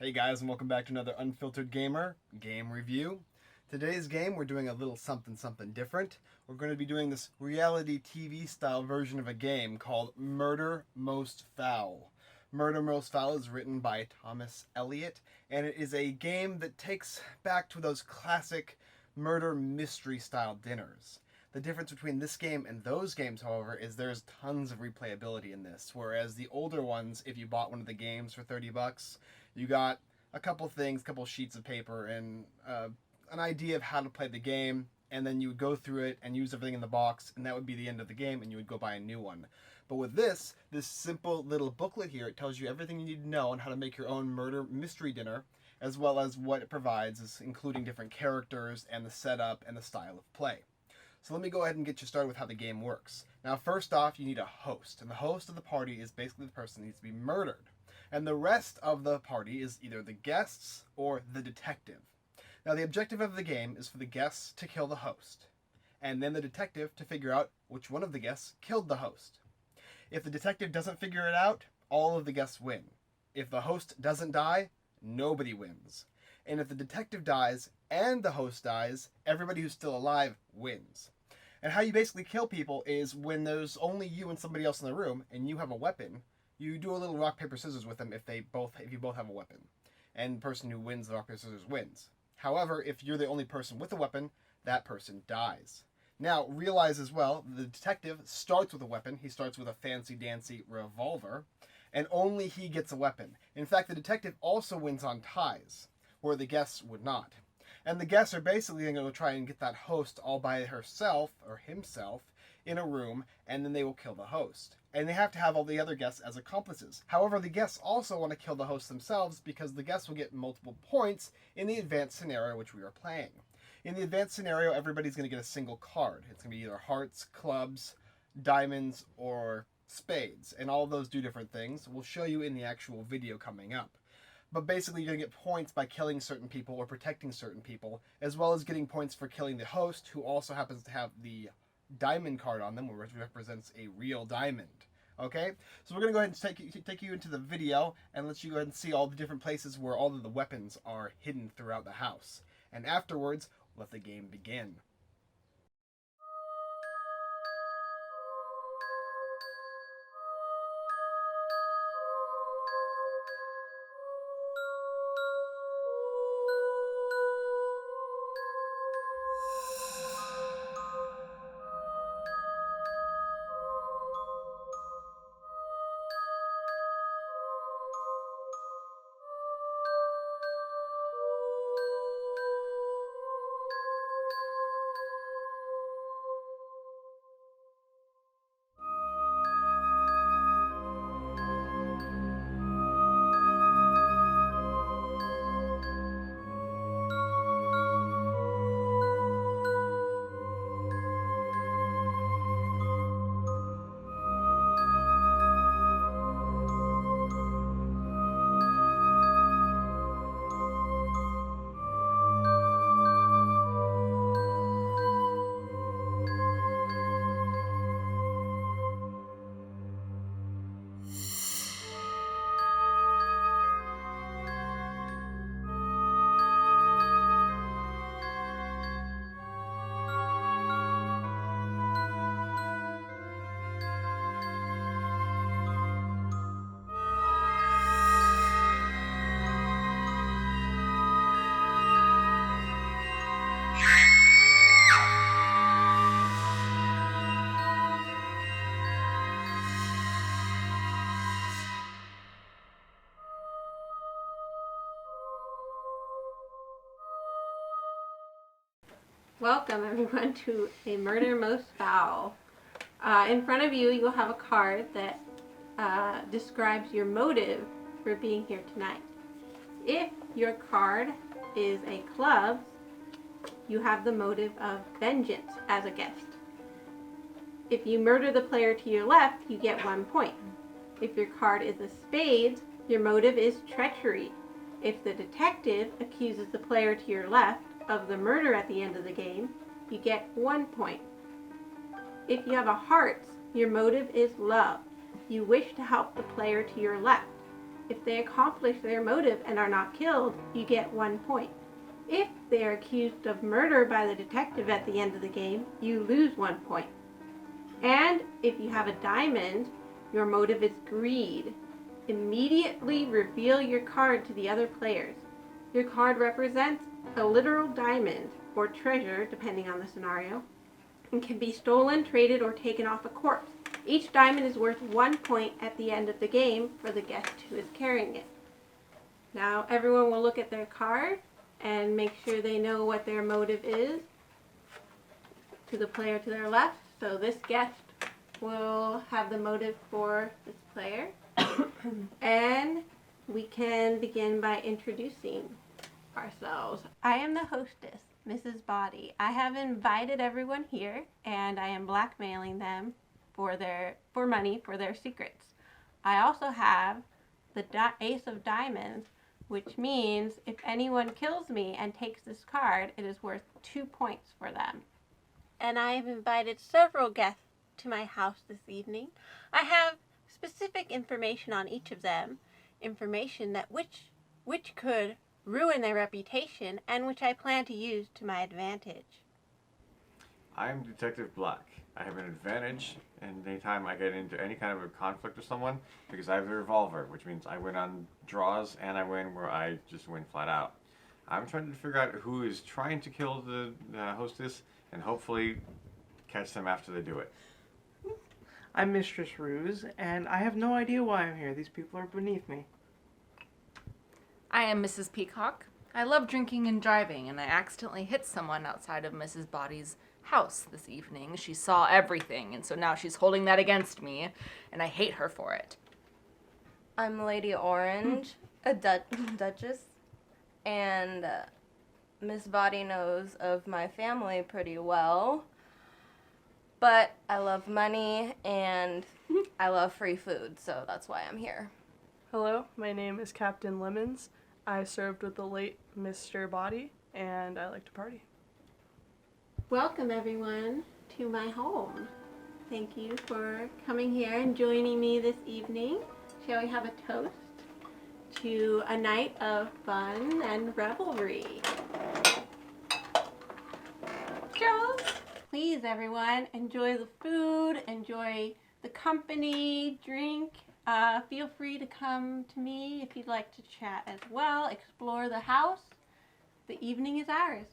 Hey guys, and welcome back to another Unfiltered Gamer game review. Today's game, we're doing a little something different. We're going to be doing this reality TV style version of a game called Murder Most Foul. Murder Most Foul is written by Thomas Elliott, and it is a game that takes back to those classic murder mystery style dinners. The difference between this game and those games, however, is there's tons of replayability in this, whereas the older ones, if you bought one of the games for $30, you got a couple things, a couple sheets of paper, and an idea of how to play the game, and then you would go through it and use everything in the box, and that would be the end of the game, and you would go buy a new one. But with this simple little booklet here, it tells you everything you need to know on how to make your own murder mystery dinner, as well as what it provides, including different characters and the setup and the style of play. So let me go ahead and get you started with how the game works. Now, first off, you need a host, and the host of the party is basically the person that needs to be murdered. And the rest of the party is either the guests or the detective. Now, the objective of the game is for the guests to kill the host, and then the detective to figure out which one of the guests killed the host. If the detective doesn't figure it out, all of the guests win. If the host doesn't die, nobody wins. And if the detective dies and the host dies, everybody who's still alive wins. And how you basically kill people is when there's only you and somebody else in the room and you have a weapon, you do a little rock, paper, scissors with them if you both have a weapon. And the person who wins the rock, paper, scissors wins. However, if you're the only person with a weapon, that person dies. Now, realize as well, the detective starts with a weapon. He starts with a fancy-dancy revolver, and only he gets a weapon. In fact, the detective also wins on ties, where the guests would not. And the guests are basically going to try and get that host all by herself, or himself, in a room, and then they will kill the host. And they have to have all the other guests as accomplices. However, the guests also want to kill the host themselves because the guests will get multiple points in the advanced scenario which we are playing. In the advanced scenario, everybody's going to get a single card. It's going to be either hearts, clubs, diamonds, or spades. And all of those do different things. We'll show you in the actual video coming up. But basically, you're going to get points by killing certain people or protecting certain people, as well as getting points for killing the host, who also happens to have the diamond card on them, which represents a real diamond. Okay, so we're going to go ahead and take you into the video and let you go ahead and see all the different places where all of the weapons are hidden throughout the house. And afterwards, let the game begin. Welcome everyone to a Murder Most Foul. In front of you, you'll have a card that describes your motive for being here tonight. If your card is a club, you have the motive of vengeance as a guest. If you murder the player to your left, you get 1 point. If your card is a spade, your motive is treachery. If the detective accuses the player to your left of the murder at the end of the game, you get 1 point. If you have a heart, your motive is love. You wish to help the player to your left. If they accomplish their motive and are not killed, you get 1 point. If they are accused of murder by the detective at the end of the game, you lose 1 point. And if you have a diamond, your motive is greed. Immediately reveal your card to the other players. Your card represents a literal diamond or treasure, depending on the scenario, and can be stolen, traded, or taken off a corpse. Each diamond is worth 1 point at the end of the game for the guest who is carrying it. Now everyone will look at their card and make sure they know what their motive is to the player to their left. So this guest will have the motive for this player. And we can begin by introducing ourselves. I am the hostess, Mrs. Body. I have invited everyone here, and I am blackmailing them for money for their secrets. I also have the Ace of Diamonds, which means if anyone kills me and takes this card, it is worth 2 points for them. And I have invited several guests to my house this evening. I have specific information on each of them, information that which could ruin their reputation and which I plan to use to my advantage. I'm Detective Black. I have an advantage anytime I get into any kind of a conflict with someone because I have the revolver, which means I win on draws and I win where I just win flat out. I'm trying to figure out who is trying to kill the hostess and hopefully catch them after they do it. I'm Mistress Ruse, and I have no idea why I'm here. These people are beneath me. I am Mrs. Peacock. I love drinking and driving, and I accidentally hit someone outside of Mrs. Body's house this evening. She saw everything, and so now she's holding that against me, and I hate her for it. I'm Lady Orange, a duchess, and Miss Body knows of my family pretty well. But I love money and I love free food, so that's why I'm here. Hello, my name is Captain Lemons. I served with the late Mr. Body, and I like to party. Welcome everyone to my home. Thank you for coming here and joining me this evening. Shall we have a toast to a night of fun and revelry? Toast! Please everyone, enjoy the food, enjoy the company, drink. Feel free to come to me if you'd like to chat as well, explore the house. The evening is ours.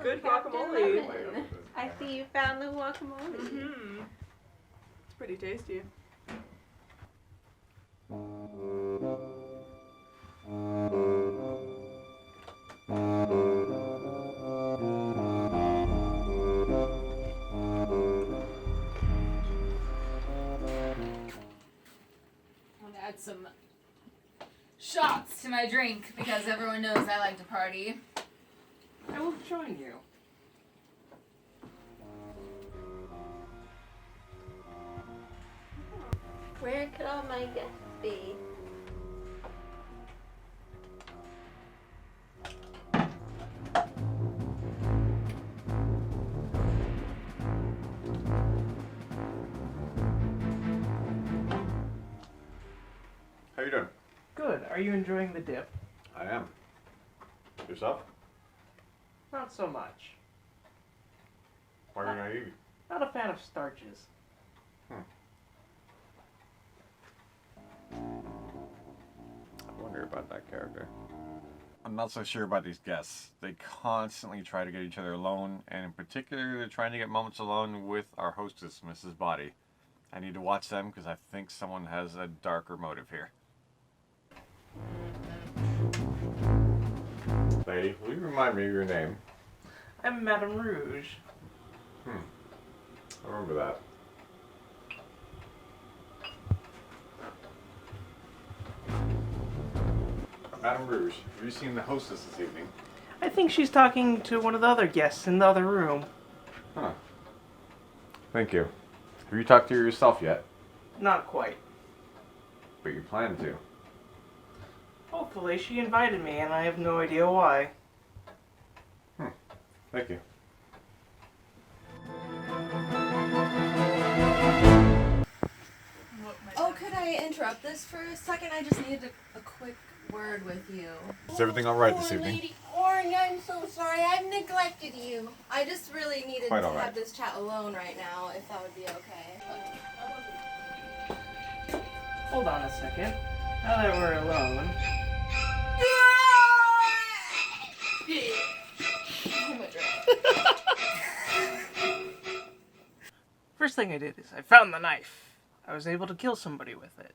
Good Captain guacamole. Lemon. I see you found the guacamole. Mm-hmm. It's pretty tasty. Add some shots to my drink because everyone knows I like to party. I will join you. Where could all my guests be? How you doing? Good. Are you enjoying the dip? I am. Yourself? Not so much. Why are you not eating? Not a fan of starches. I wonder about that character. I'm not so sure about these guests. They constantly try to get each other alone, and in particular, they're trying to get moments alone with our hostess, Mrs. Body. I need to watch them because I think someone has a darker motive here. Lady, will you remind me of your name? I'm Madame Rouge. I remember that. Madame Rouge, have you seen the hostess this evening? I think she's talking to one of the other guests in the other room. Huh. Thank you. Have you talked to her yourself yet? Not quite. But you plan to. Hopefully, she invited me, and I have no idea why. Thank you. I interrupt this for a second? I just need a quick word with you. Is everything all right this Poor evening? Lady Orange, I'm so sorry. I've neglected you. I just really needed Quite to all right. have this chat alone right now, if that would be okay. Hold on a second. Now that we're alone, first thing I did is I found the knife. I was able to kill somebody with it.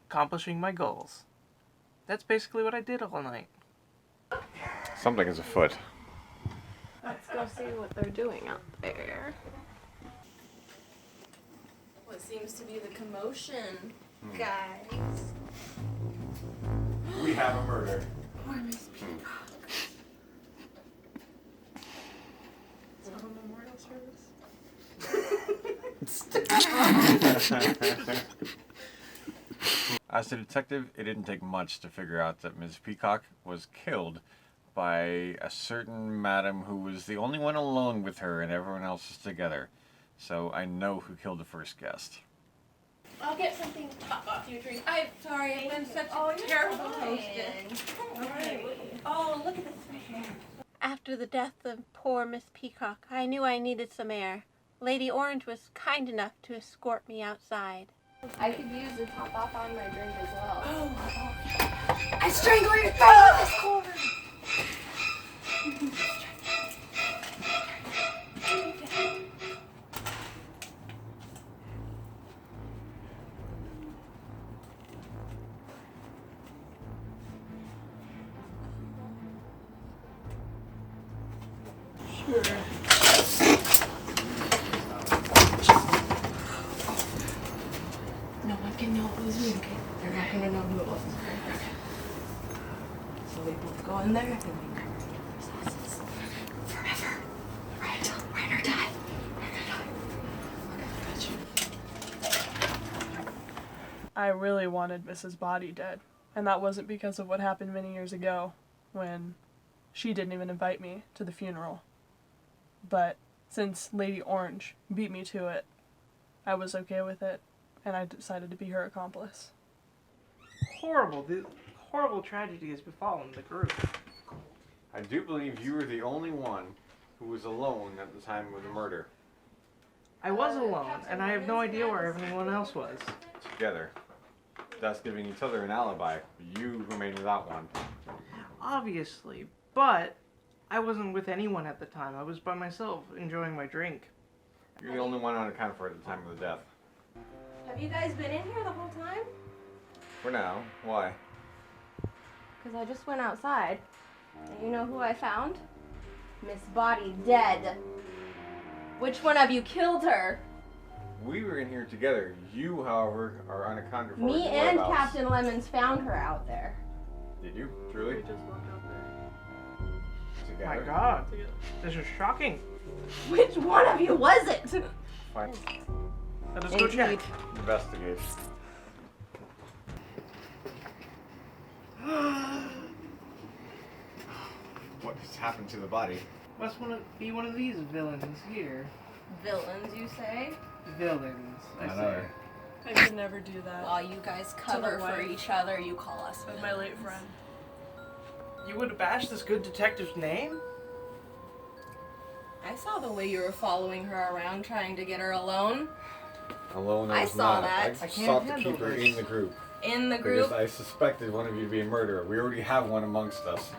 Accomplishing my goals. That's basically what I did all night. Something is afoot. Let's go see what they're doing out there. What seems to be the commotion, guys? We have a murder. Poor Miss Peacock. Is that a memorial service? As a detective, it didn't take much to figure out that Ms. Peacock was killed by a certain madam who was the only one alone with her and everyone else was together. So I know who killed the first guest. I'll get something to top off your drink. I'm sorry, I've been such a terrible hostess. Oh, look at this right here. After the death of poor Miss Peacock, I knew I needed some air. Lady Orange was kind enough to escort me outside. I could use the top off on my drink as well. I strangle your throat! This corner! No one can know it was me, okay? They're not gonna know who it was. So we both go in there and we sauces. Forever. Right or die. I really wanted Mrs. Body dead, and that wasn't because of what happened many years ago when she didn't even invite me to the funeral. But since Lady Orange beat me to it, I was okay with it, and I decided to be her accomplice. Horrible tragedy has befallen the group. I do believe you were the only one who was alone at the time of the murder. I was alone, and I have no idea where everyone else was. Together. Thus giving each other an alibi. You remained without one. Obviously, but I wasn't with anyone at the time. I was by myself, enjoying my drink. You're the only one unaccounted for at the time of the death. Have you guys been in here the whole time? For now. Why? Because I just went outside. And you know who I found? Miss Body dead. Which one of you killed her? We were in here together. You, however, are unaccounted for. Me at your and whereabouts. Captain Lemons found her out there. Did you? Truly? We just walked out there Together? My God, together. this is shocking. Which one of you was it? Fine. Let us go check. Investigate. What has happened to the body? Must be one of these villains here. Villains, you say? Villains, I Not say. other. I could never do that While you guys cover for wife. each other, you call us with my late friend. You would bash this good detective's name? I saw the way you were following her around trying to get her alone. Alone, I I was saw not. that. I I can't sought to handle keep her this. in the group. In the group. Because I suspected one of you to be a murderer. We already have one amongst us.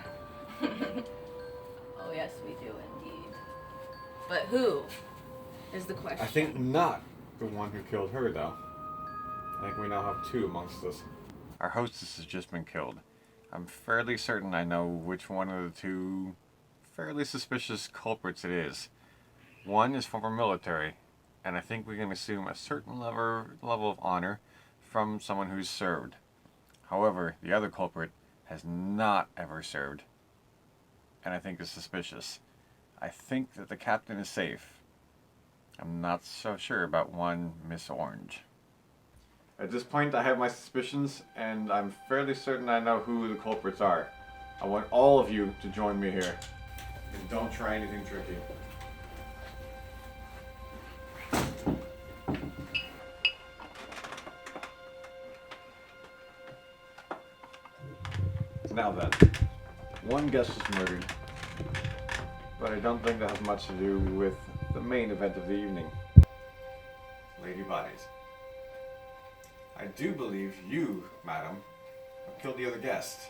Oh, yes, we do indeed. But who is the question? I think not the one who killed her, though. I think we now have two amongst us. Our hostess has just been killed. I'm fairly certain I know which one of the two fairly suspicious culprits it is. One is former military, and I think we can assume a certain level of honor from someone who's served. However, the other culprit has not ever served, and I think is suspicious. I think that the captain is safe. I'm not so sure about one Miss Orange. At this point, I have my suspicions, and I'm fairly certain I know who the culprits are. I want all of you to join me here. And don't try anything tricky. Now then, one guest was murdered, but I don't think that has much to do with the main event of the evening. Lady Bodies. I do believe you, madam, have killed the other guest.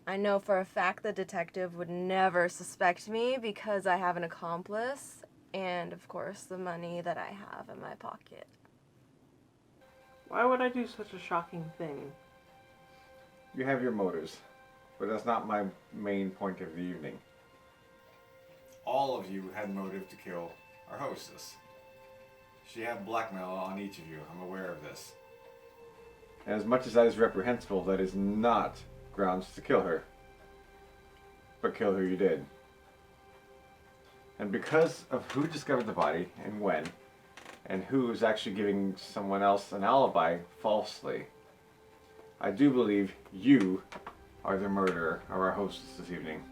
I know for a fact the detective would never suspect me because I have an accomplice and, of course, the money that I have in my pocket. Why would I do such a shocking thing? You have your motives, but that's not my main point of the evening. All of you had motive to kill our hostess. She had blackmail on each of you. I'm aware of this. And as much as that is reprehensible, that is not grounds to kill her. But kill who you did. And because of who discovered the body and when, and who is actually giving someone else an alibi falsely, I do believe you are the murderer of our hostess this evening.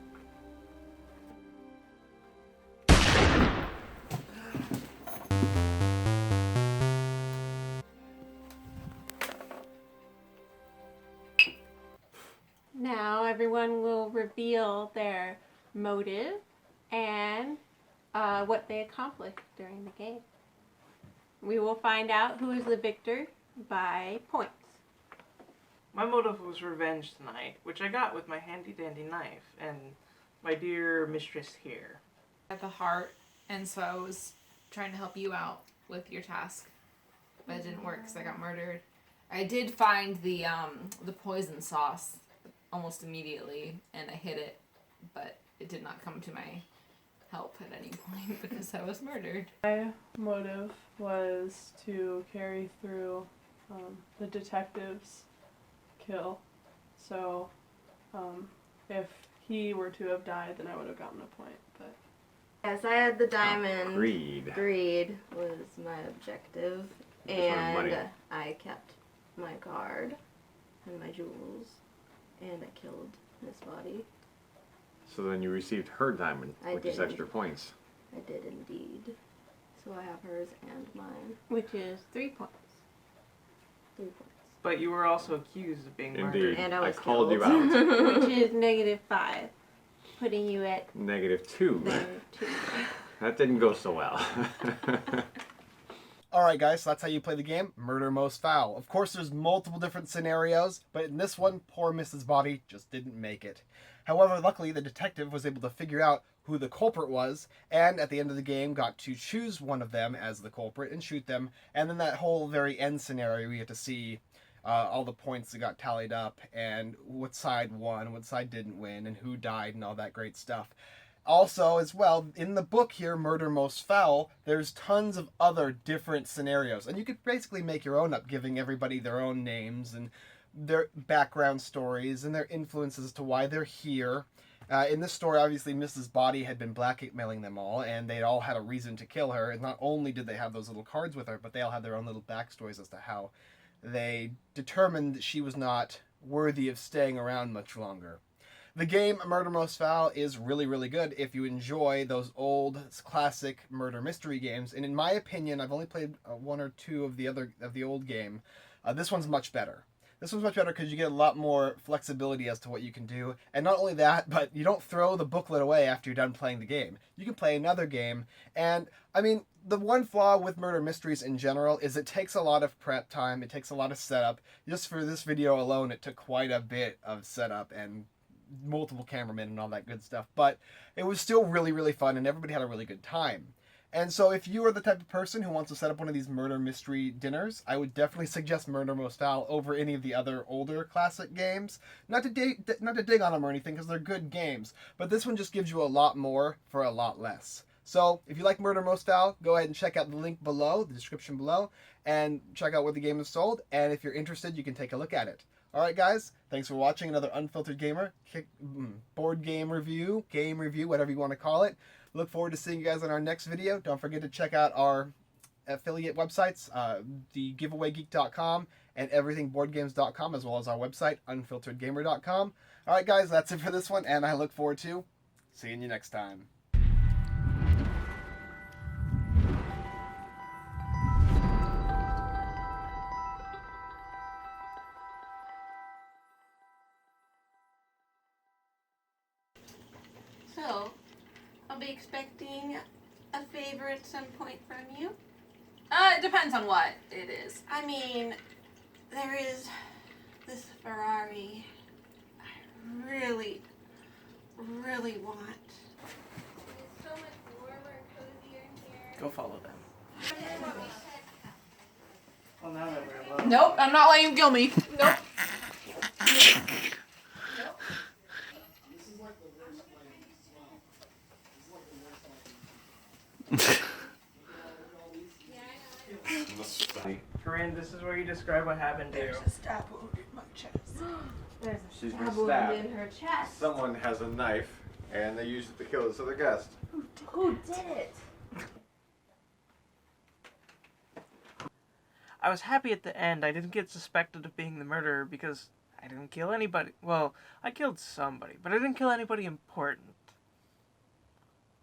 Now everyone will reveal their motive and what they accomplished during the game. We will find out who is the victor by points. My motive was revenge tonight, which I got with my handy-dandy knife and my dear mistress here. At the heart, and so I was trying to help you out with your task, but it didn't work because I got murdered. I did find the poison sauce almost immediately, and I hid it, but it did not come to my help at any point because I was murdered. My motive was to carry through the detective's kill. So if he were to have died, then I would have gotten a point. But Yes, I had the diamond. Greed. Greed was my objective. You just wanted money. And I kept my card and my jewels. And I killed Miss Body. So then you received her diamond, I which is did. extra points. I did indeed. So I have hers and mine. Which is 3 points. 3 points. But you were also accused of being murdered. Indeed. And I I was called you killed. out. Which is -5. Putting you at -2. -2. That didn't go so well. Alright guys, so that's how you play the game, Murder Most Foul. Of course there's multiple different scenarios, but in this one, poor Mrs. Body just didn't make it. However, luckily the detective was able to figure out who the culprit was, and at the end of the game got to choose one of them as the culprit and shoot them, and then that whole very end scenario we get to see all the points that got tallied up, and what side won, what side didn't win, and who died, and all that great stuff. Also, as well, in the book here, Murder Most Foul, there's tons of other different scenarios. And you could basically make your own up, giving everybody their own names and their background stories and their influences as to why they're here. In this story, obviously, Mrs. Body had been blackmailing them all, and they all had a reason to kill her. And not only did they have those little cards with her, but they all had their own little backstories as to how they determined that she was not worthy of staying around much longer. The game Murder Most Foul is really, really good if you enjoy those old classic murder mystery games. And in my opinion, I've only played 1 or 2 of the old game. This one's much better. This one's much better because you get a lot more flexibility as to what you can do. And not only that, but you don't throw the booklet away after you're done playing the game. You can play another game. And, I mean, the one flaw with murder mysteries in general is it takes a lot of prep time. It takes a lot of setup. Just for this video alone, it took quite a bit of setup and multiple cameramen and all that good stuff, but it was still really, really fun and everybody had a really good time. And so if you are the type of person who wants to set up one of these murder mystery dinners, I would definitely suggest Murder Most Foul over any of the other older classic games. Not to dig on them or anything, because they're good games, but this one just gives you a lot more for a lot less. So if you like Murder Most Foul, go ahead and check out the link below, the description below, and check out where the game is sold, and if you're interested, you can take a look at it. Alright guys, thanks for watching another Unfiltered Gamer board game review, whatever you want to call it. Look forward to seeing you guys on our next video. Don't forget to check out our affiliate websites, the giveawaygeek.com and everythingboardgames.com, as well as our website, unfilteredgamer.com. Alright guys, that's it for this one, and I look forward to seeing you next time. So, I'll be expecting a favor at some point from you. It depends on what it is. I mean, there is this Ferrari I really, really want. It's so much warmer and cozier in here. Go follow them. Well, now that we're alone. Nope, I'm not letting you kill me. Nope. Corinne, this is where you describe what happened to you. There's a stab wound in my chest. There's She's a been stab wound stabbed. in her chest. Someone has a knife, and they used it to kill this other guest. Who did it? I was happy at the end. I didn't get suspected of being the murderer because I didn't kill anybody. Well, I killed somebody, but I didn't kill anybody important.